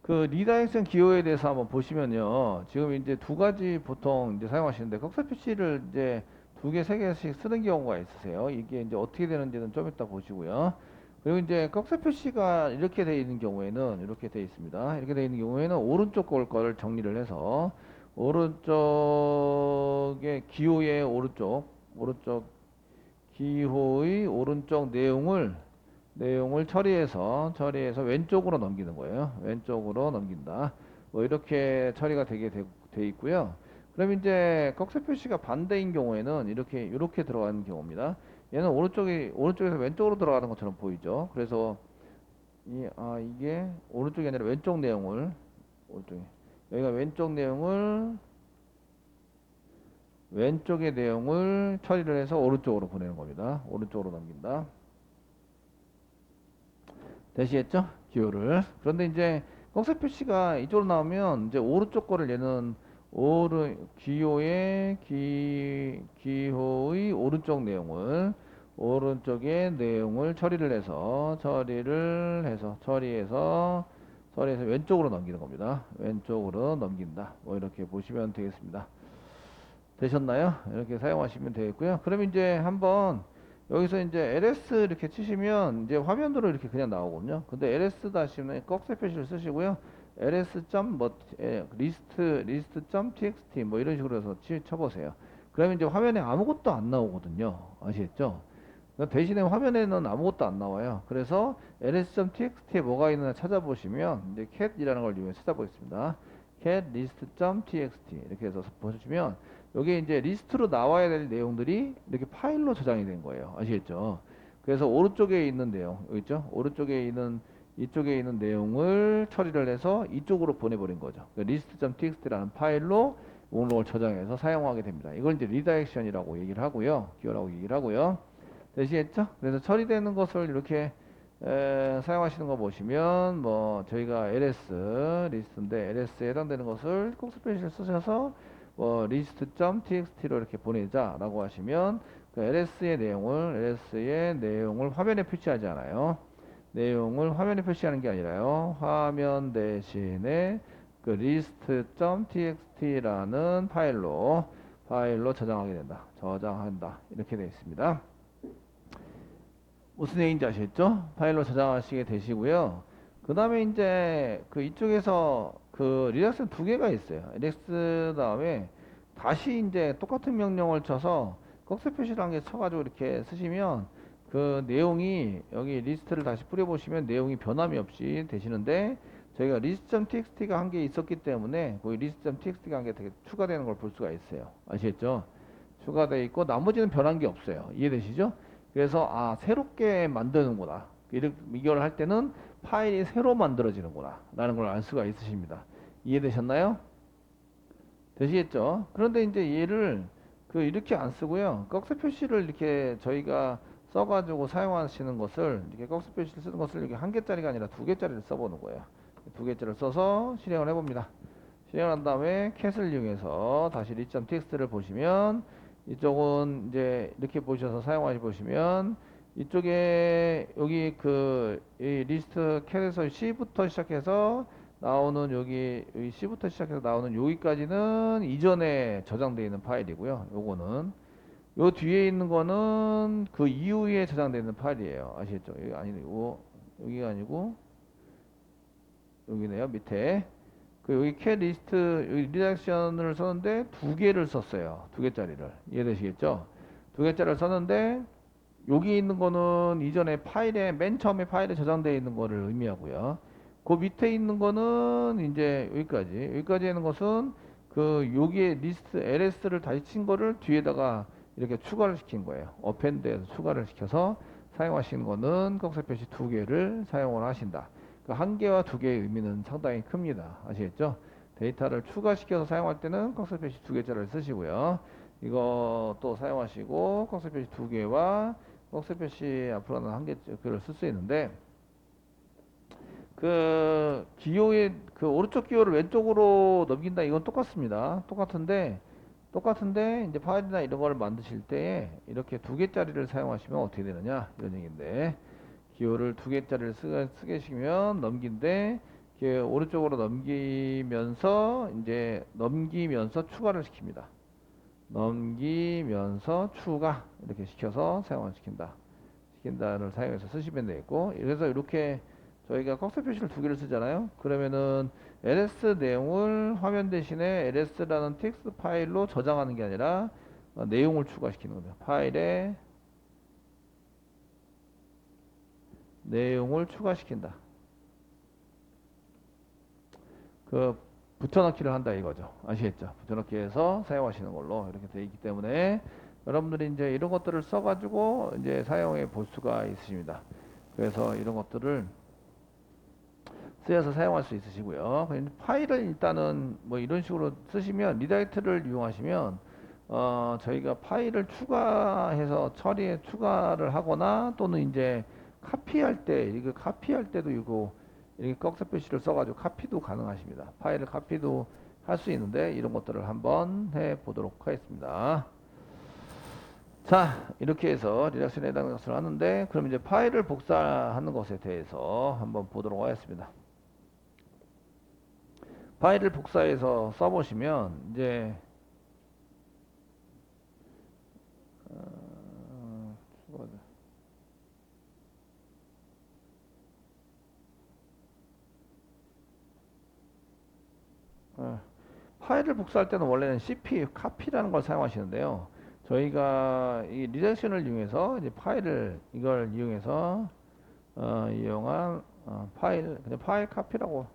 그 리다이렉션 기호에 대해서 한번 보시면요. 지금 이제 두 가지 보통 이제 사용하시는데 꺽쇠 표시를 이제 두 개, 세 개씩 쓰는 경우가 있으세요. 이게 이제 어떻게 되는지는 좀 이따 보시고요. 그리고 이제 꺽쇠 표시가 이렇게 되어 있는 경우에는 이렇게 되어 있습니다. 이렇게 되어 있는 경우에는 오른쪽 거를 정리를 해서 오른쪽의 기호의 오른쪽 기호의 오른쪽 내용을 처리해서 왼쪽으로 넘기는 거예요. 왼쪽으로 넘긴다. 뭐 이렇게 처리가 돼 있고요. 그럼 이제 꺽쇠 표시가 반대인 경우에는 이렇게 들어가는 경우입니다. 얘는 오른쪽에서 왼쪽으로 들어가는 것처럼 보이죠. 그래서 이게 오른쪽이 아니라 오른쪽에 여기가 왼쪽의 내용을 처리를 해서 오른쪽으로 보내는 겁니다. 오른쪽으로 넘긴다. 되시겠죠? 기호를. 그런데 이제 꺽쇠 표시가 이쪽으로 나오면 이제 오른쪽 거를 얘는 기호의 오른쪽의 내용을 처리해서 왼쪽으로 넘기는 겁니다. 왼쪽으로 넘긴다. 뭐 이렇게 보시면 되겠습니다. 되셨나요? 이렇게 사용하시면 되겠고요. 그럼 이제 한번 여기서 이제 ls 이렇게 치시면 이제 화면으로 이렇게 그냥 나오거든요. 근데 ls 다시는 꺽쇠 표시를 쓰시고요. ls. 뭐 list.txt 뭐 이런 식으로 해서 쳐보세요. 그러면 이제 화면에 아무것도 안 나오거든요. 아시겠죠? 대신에 화면에는 아무것도 안 나와요. 그래서 ls.txt에 뭐가 있느냐 찾아보시면 이제 cat이라는 걸 이용해서 찾아보겠습니다. cat list.txt 이렇게 해서 보시면 여기 이제 리스트로 나와야 될 내용들이 이렇게 파일로 저장이 된 거예요. 아시겠죠? 그래서 오른쪽에 있는 내용, 여기 있죠? 이쪽에 있는 내용을 처리를 해서 이쪽으로 보내버린 거죠. list.txt라는 파일로 목록을 저장해서 사용하게 됩니다. 이걸 이제 리다이렉션이라고 얘기를 하고요. 기호라고 얘기를 하고요. 되시겠죠? 그래서 처리되는 것을 이렇게 사용하시는 거 보시면 뭐 저희가 리스트인데 LS에 해당되는 것을 꼭 스페셜 쓰셔서 뭐 list.txt로 이렇게 보내자라고 하시면 그 LS의 내용을 화면에 표시하지 않아요. 내용을 화면에 표시하는 게 아니라요. 화면 대신에 그 list.txt라는 파일로 저장한다. 이렇게 되어 있습니다. 무슨 얘기인지 아시겠죠? 파일로 저장하시게 되시고요. 그 다음에 이제 그 이쪽에서 그 리액션 두 개가 있어요. ls 다음에 다시 이제 똑같은 명령을 쳐서 꺽쇠 표시를 한 개 쳐가지고 이렇게 쓰시면 그 내용이 여기 리스트를 다시 뿌려보시면 내용이 변함이 없이 되시는데 저희가 list.txt가 한 개 있었기 때문에 거기 list.txt가 한 개 추가되는 걸 볼 수가 있어요. 아시겠죠? 추가되어 있고 나머지는 변한 게 없어요. 이해되시죠? 그래서 새롭게 만드는구나. 이걸 할 때는 파일이 새로 만들어지는구나 라는 걸 알 수가 있으십니다. 이해되셨나요? 되시겠죠? 그런데 이제 얘를 이렇게 안 쓰고요. 꺽쇠 표시를 이렇게 저희가 써가지고 사용하시는 것을 이렇게 꺽쇠 표시를 쓰는 것을 이렇게 한 개짜리가 아니라 두 개짜리를 써보는 거예요. 두 개짜리를 써서 실행을 해봅니다. 실행한 다음에 cat을 이용해서 다시 list.txt를 보시면 이쪽은 이제 이렇게 보셔서 사용하시 보시면 이쪽에 여기 이 리스트 cat에서 C부터 시작해서 나오는 여기 C부터 시작해서 나오는 여기까지는 이전에 저장되어 있는 파일이고요. 요거는 요 뒤에 있는 거는 그 이후에 저장되어 있는 파일이에요. 아시겠죠? 여기가 아니고 여기네요. 밑에 여기 cat 리스트 여기 리액션을 썼는데 두 개를 썼어요. 두 개짜리를. 이해되시겠죠? 두 개짜리를 썼는데 여기 있는 거는 이전에 맨 처음에 파일에 저장되어 있는 거를 의미하고요. 그 밑에 있는 거는 이제 여기까지 있는 것은 여기에 리스트 ls를 다시 친 거를 뒤에다가 이렇게 추가를 시킨 거예요. 어펜드에서 추가를 시켜서 사용하시는 거는 꺽쇠 표시 두 개를 사용을 하신다. 한 개와 두 개의 의미는 상당히 큽니다. 아시겠죠? 데이터를 추가시켜서 사용할 때는 꺽쇠 표시 두 개짜리를 쓰시고요. 이거 또 사용하시고 꺽쇠 표시 두 개와 꺽쇠 표시 앞으로는 한 개를 쓸 수 있는데 기호의 오른쪽 기호를 왼쪽으로 넘긴다 이건 똑같습니다. 똑같은데 이제 파일이나 이런 걸 만드실 때 이렇게 두 개짜리를 사용하시면 어떻게 되느냐 이런 얘기인데 기호를 두 개짜리를 쓰게 시키면 넘긴데 이렇게 오른쪽으로 넘기면서 이제 넘기면서 추가를 시킵니다. 넘기면서 추가 이렇게 시켜서 사용을 시킨다. 시킨다를 사용해서 쓰시면 되겠고, 그래서 이렇게 저희가 꺽쇠 표시를 두 개를 쓰잖아요. 그러면은 ls 내용을 화면 대신에 ls라는 텍스트 파일로 저장하는 게 아니라 내용을 추가시키는 거죠. 파일에 내용을 추가시킨다. 그 붙여넣기를 한다 이거죠. 아시겠죠? 붙여넣기 해서 사용하시는 걸로 이렇게 되어 있기 때문에 여러분들이 이제 이런 것들을 써가지고 이제 사용해 볼 수가 있으십니다. 그래서 이런 것들을 쓰여서 사용할 수 있으시고요. 파일을 일단은 뭐 이런 식으로 쓰시면 리다이렉트를 이용하시면 저희가 파일을 추가해서 처리에 추가를 하거나 또는 이제 카피할 때 이거 카피할 때도 이거 이렇게 꺽쇠 표시를 써가지고 카피도 가능하십니다. 파일을 카피도 할 수 있는데 이런 것들을 한번 해 보도록 하겠습니다. 자, 이렇게 해서 리덕션에 해당하는 것을 하는데, 그럼 이제 파일을 복사하는 것에 대해서 한번 보도록 하겠습니다. 파일을 복사해서 써보시면 이제 파일을 복사할 때는 원래는 cp 카피라는 걸 사용하시는데요. 저희가 이 리덕션을 이용해서 이제 파일을 이걸 이용해서 이용한 파일 그냥 파일 카피라고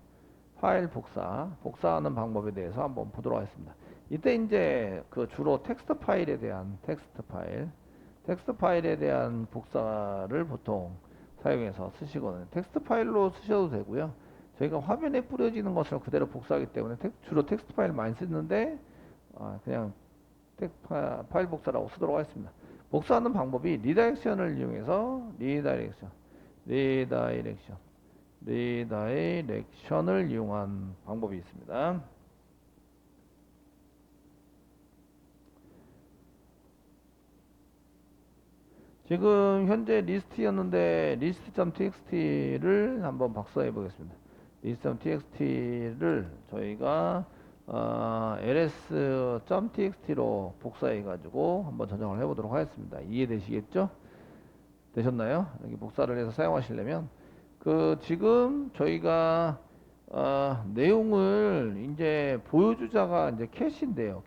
파일 복사하는 방법에 대해서 한번 보도록 하겠습니다. 이때 이제 그 주로 텍스트 파일에 대한 텍스트 파일에 대한 복사를 보통 사용해서 쓰시거든요. 텍스트 파일로 쓰셔도 되고요. 저희가 화면에 뿌려지는 것을 그대로 복사하기 때문에 주로 텍스트 파일 많이 쓰는데 그냥 파일 복사라고 쓰도록 하겠습니다. 복사하는 방법이 리다이렉션을 이용해서 리다이렉션을 이용한 방법이 있습니다. 지금 현재 리스트였는데 list.txt를 한번 박사해 보겠습니다. list.txt를 저희가 ls.txt로 복사해 가지고 한번 저장을 해 보도록 하겠습니다. 이해되시겠죠? 되셨나요? 여기 복사를 해서 사용하시려면 지금 저희가 내용을 이제 보여주자가 이제 캣인데요.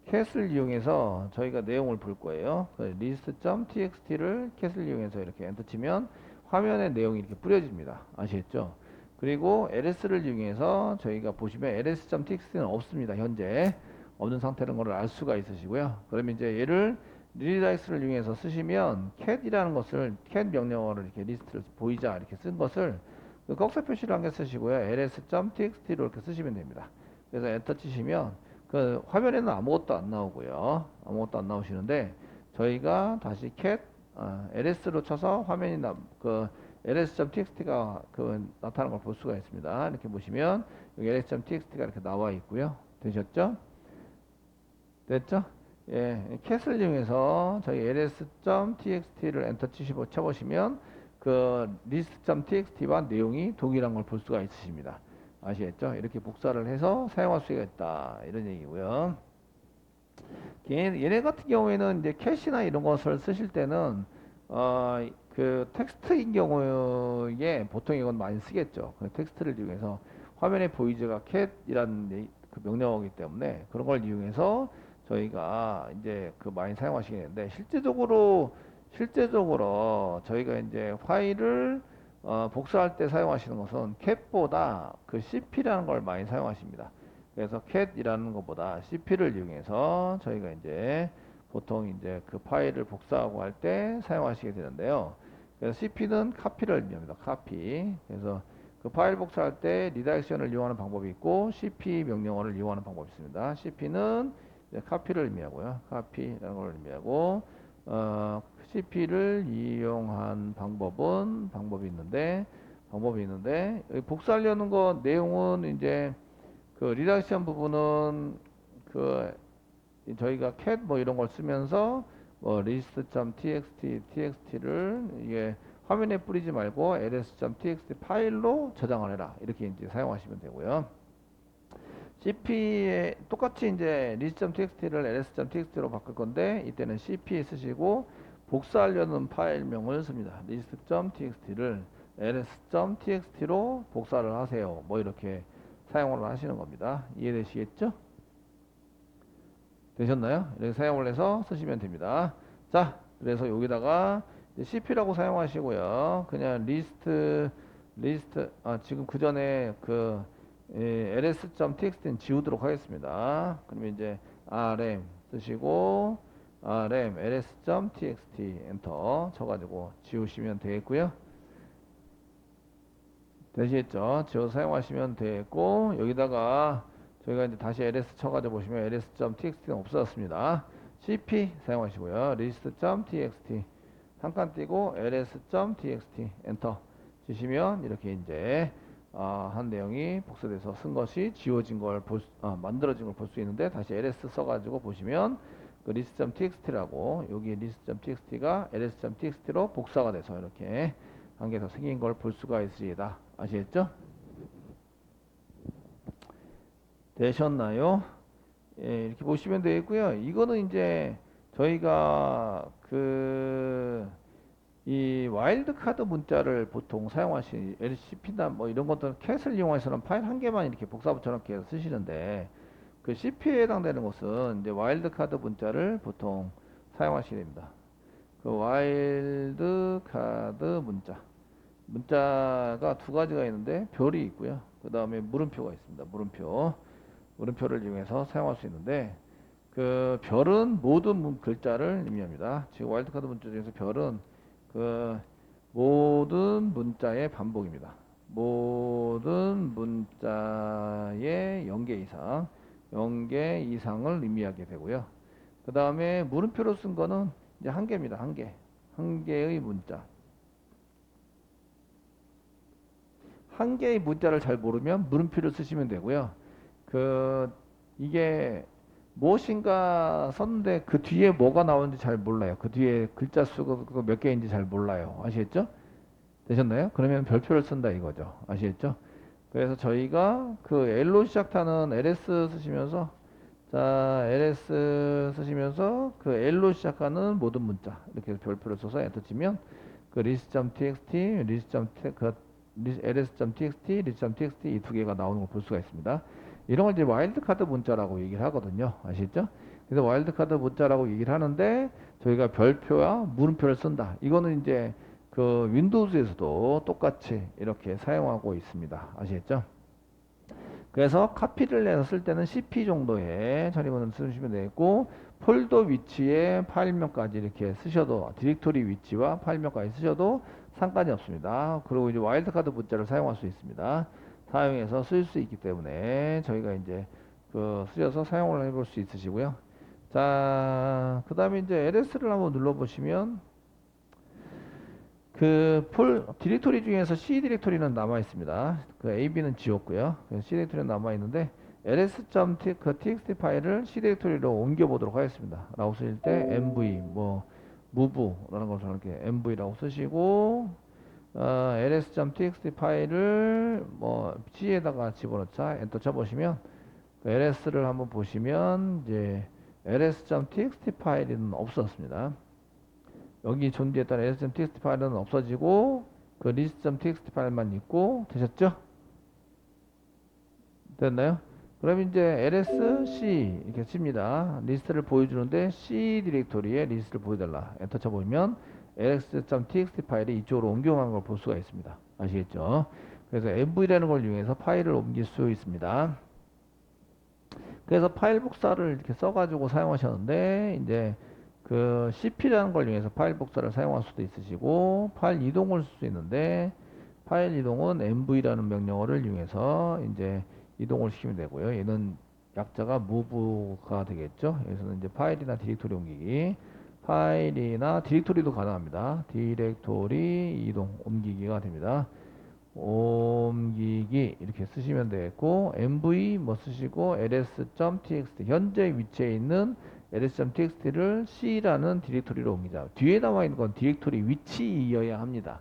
캣을 이용해서 저희가 내용을 볼 거예요. list.txt를 캣을 이용해서 이렇게 엔터 치면 화면에 내용이 이렇게 뿌려집니다. 아시겠죠? 그리고 ls를 이용해서 저희가 보시면 ls.txt는 없습니다. 현재 없는 상태라는 것을 알 수가 있으시고요. 그러면 이제 얘를 리다이렉트를 이용해서 쓰시면 cat이라는 것을 cat 명령어를 이렇게 리스트를 보이자 이렇게 쓴 것을 꺽쇠 표시를 한 개 쓰시고요. ls.txt로 이렇게 쓰시면 됩니다. 그래서 엔터 치시면 화면에는 아무것도 안 나오고요. 아무것도 안 나오시는데 저희가 다시 cat ls로 쳐서 화면이 ls.txt가 나타나는 걸 볼 수가 있습니다. 이렇게 보시면 여기 ls.txt가 이렇게 나와 있고요. 되셨죠? 됐죠? 예, 캣을 이용해서 저희 ls.txt를 엔터 쳐보시면 list.txt와 내용이 동일한 걸 볼 수가 있으십니다. 아시겠죠? 이렇게 복사를 해서 사용할 수가 있다 이런 얘기고요. 얘네 같은 경우에는 이제 캣이나 이런 것을 쓰실 때는 텍스트인 경우에 보통 이건 많이 쓰겠죠. 텍스트를 이용해서 화면에 보이즈가 캣이라는 그 명령어이기 때문에 그런 걸 이용해서 저희가 이제 많이 사용하시겠는데 실제적으로 저희가 이제 파일을 복사할 때 사용하시는 것은 cat보다 cp라는 걸 많이 사용하십니다. 그래서 cat이라는 것보다 cp를 이용해서 저희가 이제 보통 이제 파일을 복사하고 할 때 사용하시게 되는데요. 그래서 cp는 카피를 의미합니다. 카피. 그래서 파일 복사할 때 리다이렉션을 이용하는 방법이 있고 cp 명령어를 이용하는 방법이 있습니다. cp는 카피를 의미하고요. 카피라는 걸 의미하고 cp를 이용한 방법이 있는데 여기 복사하려는 거 내용은 이제 리다이렉션 부분은 저희가 cat 뭐 이런 걸 쓰면서 list.txt를 이게 화면에 뿌리지 말고 ls.txt 파일로 저장을 해라. 이렇게 이제 사용하시면 되고요. cp에 똑같이 이제 list.txt를 ls.txt로 바꿀 건데 이때는 cp에 쓰시고 복사하려는 파일명을 씁니다. list.txt를 ls.txt로 복사를 하세요. 뭐 이렇게 사용을 하시는 겁니다. 이해되시겠죠? 되셨나요? 이렇게 사용을 해서 쓰시면 됩니다. 자, 그래서 여기다가 cp라고 사용하시고요. 그냥 지금 그 전에 그 ls.txt는 지우도록 하겠습니다. 그러면 이제 rm 쓰시고 rm ls.txt 엔터 쳐가지고 지우시면 되겠고요. 되시겠죠? 지워 사용하시면 되겠고 여기다가 저희가 이제 다시 ls 쳐가지고 보시면 ls.txt는 없어졌습니다. cp 사용하시고요. list.txt 한 칸 띄고 ls.txt 엔터 치시면 이렇게 이제 한 내용이 복사돼서 쓴 것이 지워진 걸 만들어진 걸 볼 수 있는데 다시 ls 써가지고 보시면 그 list.txt라고 여기 list.txt가 ls.txt로 복사가 돼서 이렇게 한 개 더 생긴 걸 볼 수가 있으리다. 아시겠죠? 되셨나요? 예, 이렇게 보시면 되겠고요. 이거는 이제 저희가 이 와일드 카드 문자를 보통 사용하시는 LCP나 뭐 이런 것들은 캣을 이용해서는 파일 한 개만 이렇게 복사 붙여넣기 해서 쓰시는데 그 CP에 해당되는 것은 이제 와일드 카드 문자를 보통 사용하시게 됩니다. 그 와일드 카드 문자가 두 가지가 있는데 별이 있고요. 그 다음에 물음표가 있습니다. 물음표를 이용해서 사용할 수 있는데 그 별은 모든 글자를 의미합니다. 지금 와일드카드 문자 중에서 별은 그 모든 문자의 반복입니다. 모든 문자의 0개 이상을 의미하게 되고요. 그 다음에 물음표로 쓴 거는 이제 한 개입니다. 한 개의 문자. 한 개의 문자를 잘 모르면 물음표를 쓰시면 되고요. 이게 무엇인가 썼는데 그 뒤에 뭐가 나오는지 잘 몰라요. 그 뒤에 글자 수가 몇 개인지 잘 몰라요. 아시겠죠? 되셨나요? 그러면 별표를 쓴다 이거죠. 아시겠죠? 그래서 저희가 그 L로 시작하는 ls 쓰시면서 ls 쓰시면서 그 L로 시작하는 모든 문자 이렇게 별표를 써서 엔터 치면 그 list.txt, ls.txt, list.txt 이 두 개가 나오는 걸 볼 수가 있습니다. 이런 걸 이제 와일드 카드 문자라고 얘기를 하거든요. 아시죠? 그래서 와일드 카드 문자라고 얘기를 하는데 저희가 별표와 물음표를 쓴다. 이거는 이제 그 윈도우즈에서도 똑같이 이렇게 사용하고 있습니다. 아시겠죠? 그래서 카피를 내서 쓸 때는 cp 정도의 처리문을 쓰시면 되겠고 폴더 위치에 파일명까지 이렇게 쓰셔도 디렉토리 위치와 파일명까지 쓰셔도 상관이 없습니다. 그리고 이제 와일드카드 문자를 사용할 수 있습니다. 사용해서 쓸 수 있기 때문에 저희가 이제 쓰셔서 사용을 해볼 수 있으시고요. 자, 그 다음에 이제 ls를 한번 눌러보시면 디렉토리 중에서 C 디렉토리는 남아 있습니다. 그 AB는 지웠고요. C 디렉토리는 남아 있는데 ls.txt 파일을 C 디렉토리로 옮겨 보도록 하겠습니다. 라고 쓰실 때 mv move라는 것을 이렇게 mv라고 쓰시고 ls.txt 파일을 C에다가 집어넣자 엔터 쳐보시면 ls를 한번 보시면 이제 ls.txt 파일은 없었습니다. 여기 존재했던 ls.txt 파일은 없어지고 그 list.txt 파일만 있고 되셨죠? 됐나요? 그럼 이제 ls c 이렇게 칩니다. 리스트를 보여주는데 c 디렉토리에 리스트를 보여달라. 엔터 쳐보면 ls.txt 파일이 이쪽으로 옮겨간 걸 볼 수가 있습니다. 아시겠죠? 그래서 mv라는 걸 이용해서 파일을 옮길 수 있습니다. 그래서 파일 복사를 이렇게 써가지고 사용하셨는데 이제 그 cp라는 걸 이용해서 파일 복사를 사용할 수도 있으시고 파일 이동을 쓸 수 있는데 파일 이동은 mv라는 명령어를 이용해서 이제 이동을 시키면 되고요. 얘는 약자가 move가 되겠죠. 여기서는 이제 파일이나 디렉토리 옮기기, 파일이나 디렉토리도 가능합니다. 디렉토리 이동, 옮기기가 됩니다. 옮기기 이렇게 쓰시면 되겠고 mv 쓰시고 ls.txt 현재 위치에 있는 ls.txt를 c라는 디렉토리로 옮기자. 뒤에 나와 있는 건 디렉토리 위치이어야 합니다.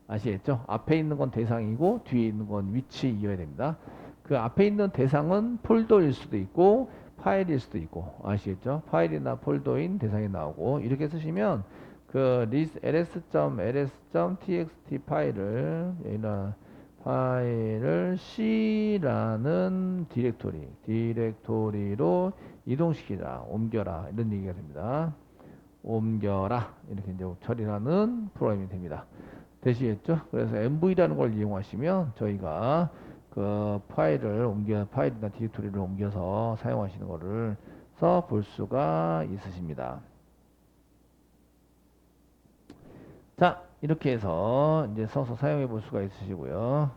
아시겠죠? 앞에 있는 건 대상이고 뒤에 있는 건 위치이어야 됩니다. 그 앞에 있는 대상은 폴더일 수도 있고 파일일 수도 있고 아시겠죠? 파일이나 폴더인 대상이 나오고 이렇게 쓰시면 그 ls.ls.txt 파일을 C라는 디렉토리로 이동시키자, 옮겨라 이런 얘기가 됩니다. 옮겨라 이렇게 이제 처리하는 프로그램이 됩니다. 되시겠죠? 그래서 MV라는 걸 이용하시면 저희가 그 파일이나 디렉토리를 옮겨서 사용하시는 거를 볼 수가 있으십니다. 자, 이렇게 해서 이제 써서 사용해 볼 수가 있으시고요.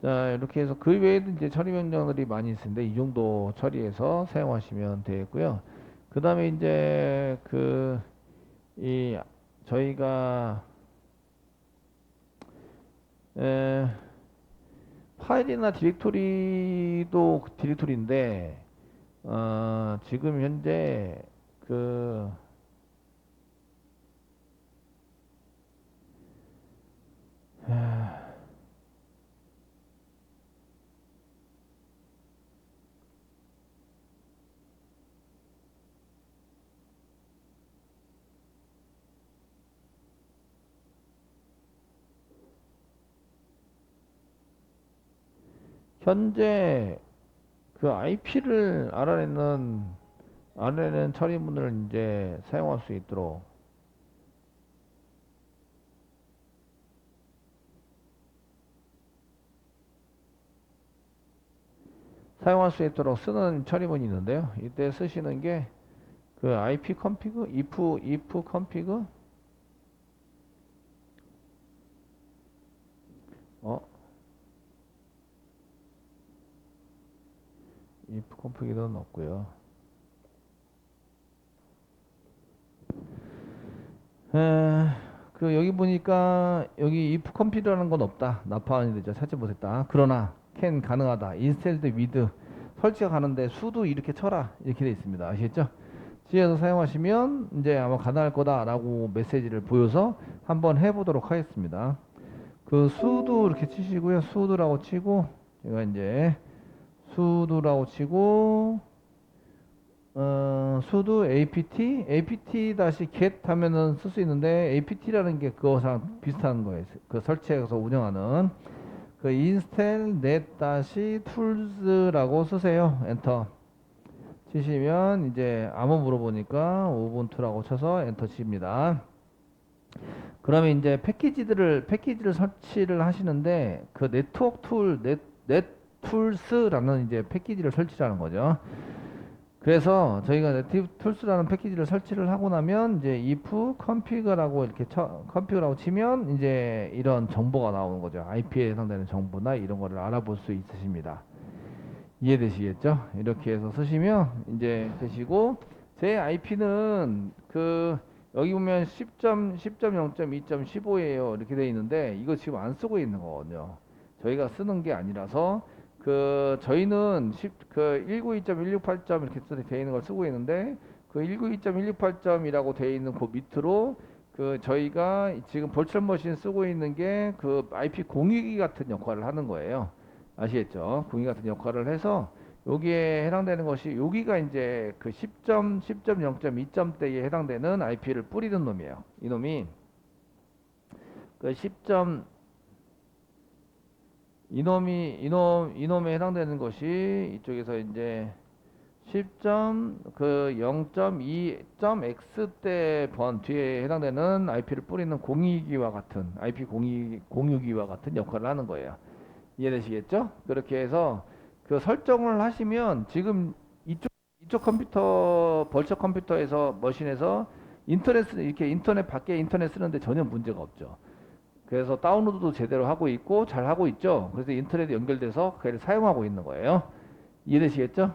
자, 이렇게 해서 그 외에도 이제 처리 명령들이 많이 있는데 이 정도 처리해서 사용하시면 되겠고요. 그 다음에 이제 저희가 에, 파일이나 디렉토리도 디렉토리인데 지금 현재 그 현재 그 IP를 알아내는 처리문을 이제 사용할 수 있도록 쓰는 처리문이 있는데요. 이때 쓰시는 게 그 IP config, if config, if config는 없고요. 여기 보니까 여기 if config라는 건 없다. 납파안이 되죠. 찾지 못했다. 그러나 can 가능하다. installed with 설치가 가는데 수도 이렇게 쳐라. 이렇게 되어 있습니다. 아시겠죠? C에서 사용하시면 이제 아마 가능할 거다라고 메시지를 보여서 한번 해보도록 하겠습니다. 그 수도 이렇게 치시고요. 수도라고 치고 제가 이제 수도라고 치고 수도 apt-get 하면은 쓸 수 있는데 apt라는 게 그거랑 비슷한 거예요. 그 설치해서 운영하는 그 install net-tools라고 쓰세요. 엔터 치시면 이제 아무 물어보니까 우분투라고 쳐서 엔터 칩니다. 그러면 이제 패키지를 설치를 하시는데 그 네트워크 툴 넷툴스라는 이제 패키지를 설치하는 거죠. 그래서 저희가 네트툴스라는 패키지를 설치를 하고 나면 이제 if config라고 이렇게 config라고 치면 이제 이런 정보가 나오는 거죠. IP에 해당되는 정보나 이런 거를 알아볼 수 있으십니다. 이해되시겠죠? 이렇게 해서 쓰시면 이제 되시고 제 IP는 여기 보면 10.0.2.15예요. 이렇게 되어 있는데 이거 지금 안 쓰고 있는 거거든요. 저희가 쓰는 게 아니라서 저희는 192.168점 이렇게 되어 있는 걸 쓰고 있는데 그 192.168점이라고 되어 있는 그 밑으로 저희가 지금 벌처 머신 쓰고 있는 게 그 IP 공유기 같은 역할을 하는 거예요. 아시겠죠? 공유 같은 역할을 해서 여기에 해당되는 것이 여기가 이제 그 10.0.2점대에 해당되는 IP를 뿌리는 놈이에요. 이놈이 그 10점 이놈에 해당되는 것이 이쪽에서 이제 10.0.2.x대 번 뒤에 해당되는 IP를 뿌리는 공유기와 같은 IP 공유기와 같은 역할을 하는 거예요. 이해되시겠죠? 그렇게 해서 그 설정을 하시면 지금 이쪽 컴퓨터 벌처 컴퓨터에서 머신에서 인터넷 밖에 인터넷 쓰는데 전혀 문제가 없죠. 그래서 다운로드도 제대로 하고 있고 잘 하고 있죠. 그래서 인터넷에 연결돼서 그걸 사용하고 있는 거예요. 이해되시겠죠?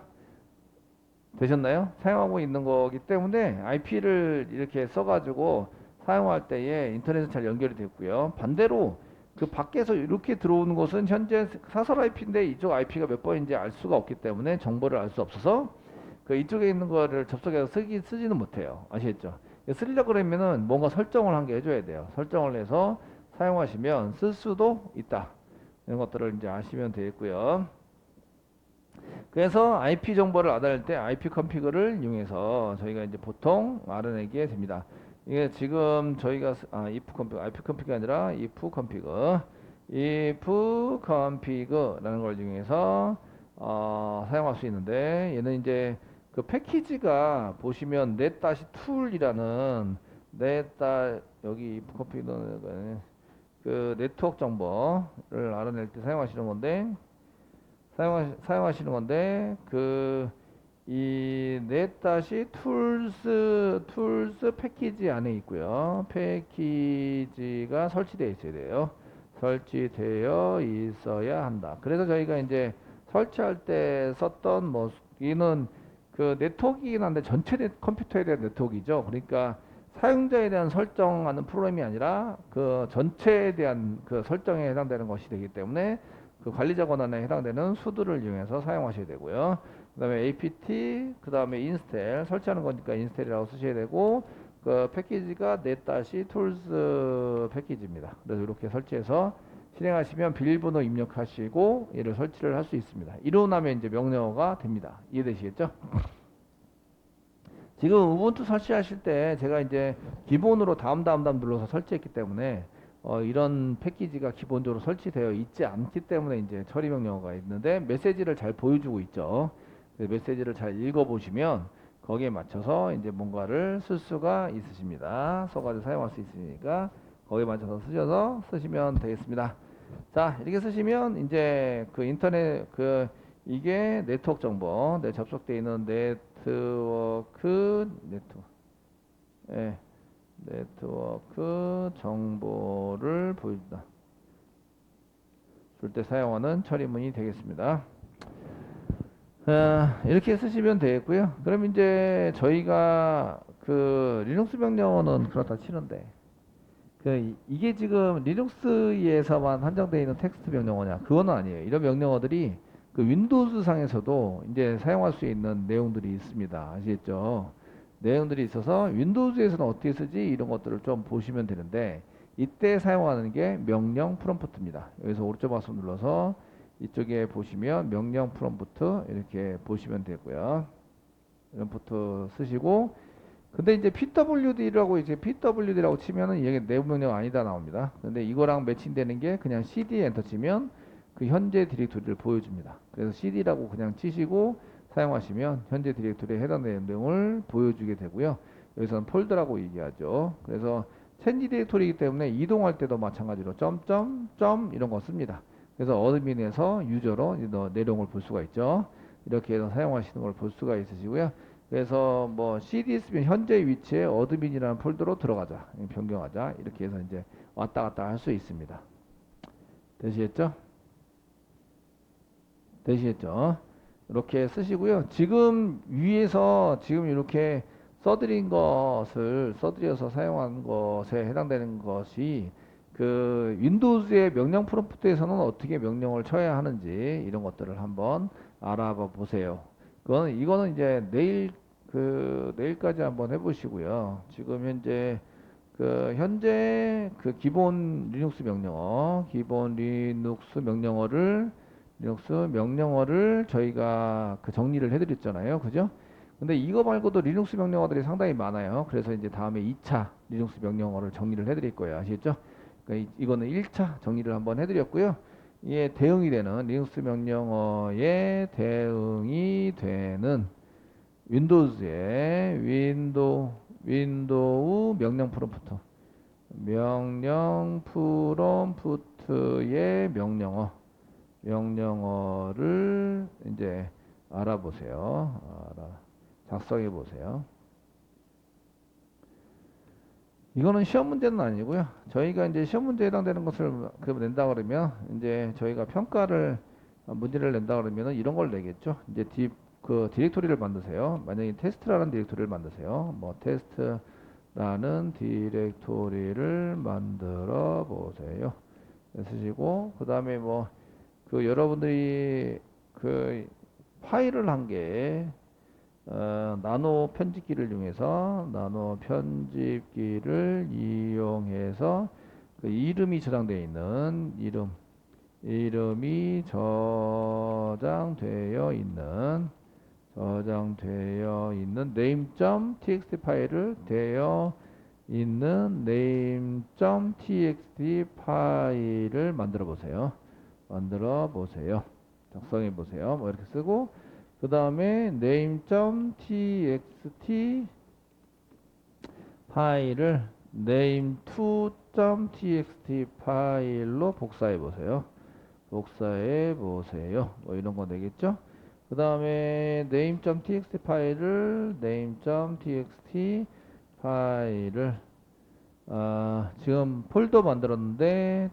되셨나요? 사용하고 있는 거기 때문에 IP를 이렇게 써가지고 사용할 때에 인터넷은 잘 연결이 됐고요. 반대로 그 밖에서 이렇게 들어오는 것은 현재 사설 IP인데 이쪽 IP가 몇 번인지 알 수가 없기 때문에 정보를 알 수 없어서 그 이쪽에 있는 거를 접속해서 쓰지는 못해요. 아시겠죠? 쓰려고 그러면은 뭔가 설정을 한 개 해줘야 돼요. 설정을 해서 사용하시면 쓸 수도 있다. 이런 것들을 이제 아시면 되겠고요. 그래서 IP 정보를 알아낼 때 IP 컨피그를 이용해서 저희가 이제 보통 알아내게 됩니다. 이게 지금 저희가 if config, IP 컨피그가 아니라 if config라는 걸 이용해서 사용할 수 있는데, 얘는 이제 그 패키지가 보시면 net-tool이라는 여기 if config는 그 네트워크 정보를 알아낼 때 사용하시는 건데, 그 이 net-tools 패키지 안에 있고요. 패키지가 설치되어 있어야 돼요. 설치되어 있어야 한다. 그래서 저희가 이제 설치할 때 썼던 뭐 이는 그 네트워크이긴 한데 전체 컴퓨터에 대한 네트워크이죠. 그러니까 사용자에 대한 설정하는 프로그램이 아니라 그 전체에 대한 그 설정에 해당되는 것이 되기 때문에 그 관리자 권한에 해당되는 수두를 이용해서 사용하셔야 되고요. 그 다음에 apt, 그 다음에 install, 설치하는 거니까 install이라고 쓰셔야 되고, 그 패키지가 net-tools 패키지입니다. 그래서 이렇게 설치해서 실행하시면 비밀번호 입력하시고 얘를 설치를 할 수 있습니다. 이러고 나면 이제 명령어가 됩니다. 이해되시겠죠? 지금 우분투 설치하실 때 제가 이제 기본으로 다음 눌러서 설치했기 때문에 이런 패키지가 기본적으로 설치되어 있지 않기 때문에 이제 처리 명령어가 있는데, 메시지를 잘 보여주고 있죠. 메시지를 잘 읽어보시면 거기에 맞춰서 이제 뭔가를 쓸 수가 있으십니다. 써가지고 사용할 수 있으니까 거기에 맞춰서 쓰시면 되겠습니다. 자, 이렇게 쓰시면 이제 그 인터넷 이게 네트워크 정보, 접속되어 있는 예, 네트워크 정보를 보여준다. 줄 때 사용하는 처리문이 되겠습니다. 이렇게 쓰시면 되겠고요. 그럼 이제 저희가 그 리눅스 명령어는 그렇다 치는데, 이게 지금 리눅스에서만 한정되어 있는 텍스트 명령어냐? 그거는 아니에요. 이런 명령어들이 그 윈도우즈 상에서도 이제 사용할 수 있는 내용들이 있습니다. 아시겠죠? 내용들이 있어서 윈도우즈에서는 어떻게 쓰지? 이런 것들을 좀 보시면 되는데, 이때 사용하는 게 명령 프롬프트입니다. 여기서 오른쪽 마우스 눌러서 이쪽에 보시면 명령 프롬프트 이렇게 보시면 되고요. 프롬프트 쓰시고, 근데 이제 PWD라고 치면은 이게 내부 명령 아니다 나옵니다. 근데 이거랑 매칭되는 게 그냥 CD 엔터 치면 그 현재 디렉토리를 보여줍니다. 그래서 CD라고 그냥 치시고 사용하시면 현재 디렉토리에 해당되는 내용을 보여주게 되고요. 여기서는 폴더라고 얘기하죠. 그래서 체인지 디렉토리이기 때문에 이동할 때도 마찬가지로 점점 이런 거 씁니다. 그래서 어드민에서 유저로 내용을 볼 수가 있죠. 이렇게 해서 사용하시는 걸 볼 수가 있으시고요. 그래서 뭐 CD 있으면 현재 위치에 어드민이라는 폴더로 들어가자, 변경하자, 이렇게 해서 이제 왔다 갔다 할 수 있습니다. 되시겠죠? 되시겠죠? 이렇게 쓰시고요. 지금 위에서 지금 이렇게 써드려서 사용한 것에 해당되는 것이 그 윈도우즈의 명령 프롬프트에서는 어떻게 명령을 쳐야 하는지 이런 것들을 한번 알아봐 보세요. 이거는 이제 내일까지 한번 해보시고요. 지금 현재 그 기본 리눅스 명령어를 저희가 그 정리를 해드렸잖아요. 그죠? 근데 이거 말고도 리눅스 명령어들이 상당히 많아요. 그래서 이제 다음에 2차 리눅스 명령어를 정리를 해드릴 거예요. 아시겠죠? 그러니까 이거는 1차 정리를 한번 해드렸고요. 이에 대응이 되는 리눅스 명령어에 대응이 되는 윈도우즈의 윈도우 명령 프롬프트의 명령어를 이제 알아보세요. 작성해 보세요. 이거는 시험 문제는 아니고요. 저희가 이제 시험 문제에 해당되는 것을 낸다 그러면 이제 저희가 문제를 낸다 그러면은 이런 걸 내겠죠. 이제 디렉토리를 만드세요. 만약에 테스트라는 디렉토리를 만드세요. 뭐 테스트라는 디렉토리를 만들어 보세요. 쓰시고 그 다음에 뭐 여러분들이 그 파일을 한 개 나노 편집기를 이용해서 그 이름이 저장되어 있는 이름이 저장되어 있는 name.txt 파일을 되어 있는 name.txt 파일을 만들어 보세요. 작성해 보세요. 뭐 이렇게 쓰고 그 다음에 name.txt 파일을 name2.txt 파일로 복사해 보세요. 뭐 이런 거 되겠죠? 그 다음에 name.txt 파일을 지금 폴더 만들었는데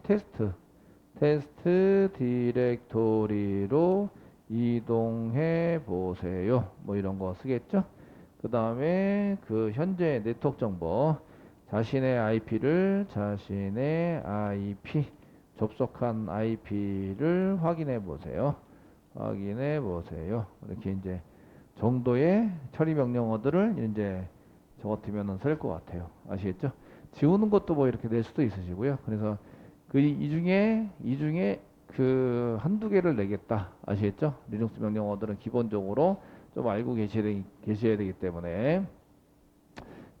테스트 디렉토리로 이동해 보세요. 뭐 이런 거 쓰겠죠? 그 다음에 그 현재 네트워크 정보 자신의 IP 접속한 IP를 확인해 보세요. 이렇게 이제 정도의 처리 명령어들을 이제 적어두면은 쓸 것 같아요. 아시겠죠? 지우는 것도 뭐 이렇게 낼 수도 있으시고요. 그래서 그 이 중에 그 한두 개를 내겠다. 아시겠죠? 리눅스 명령어들은 기본적으로 좀 알고 계셔야 되기 때문에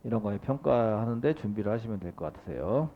이런 거에 평가하는데 준비를 하시면 될 것 같으세요.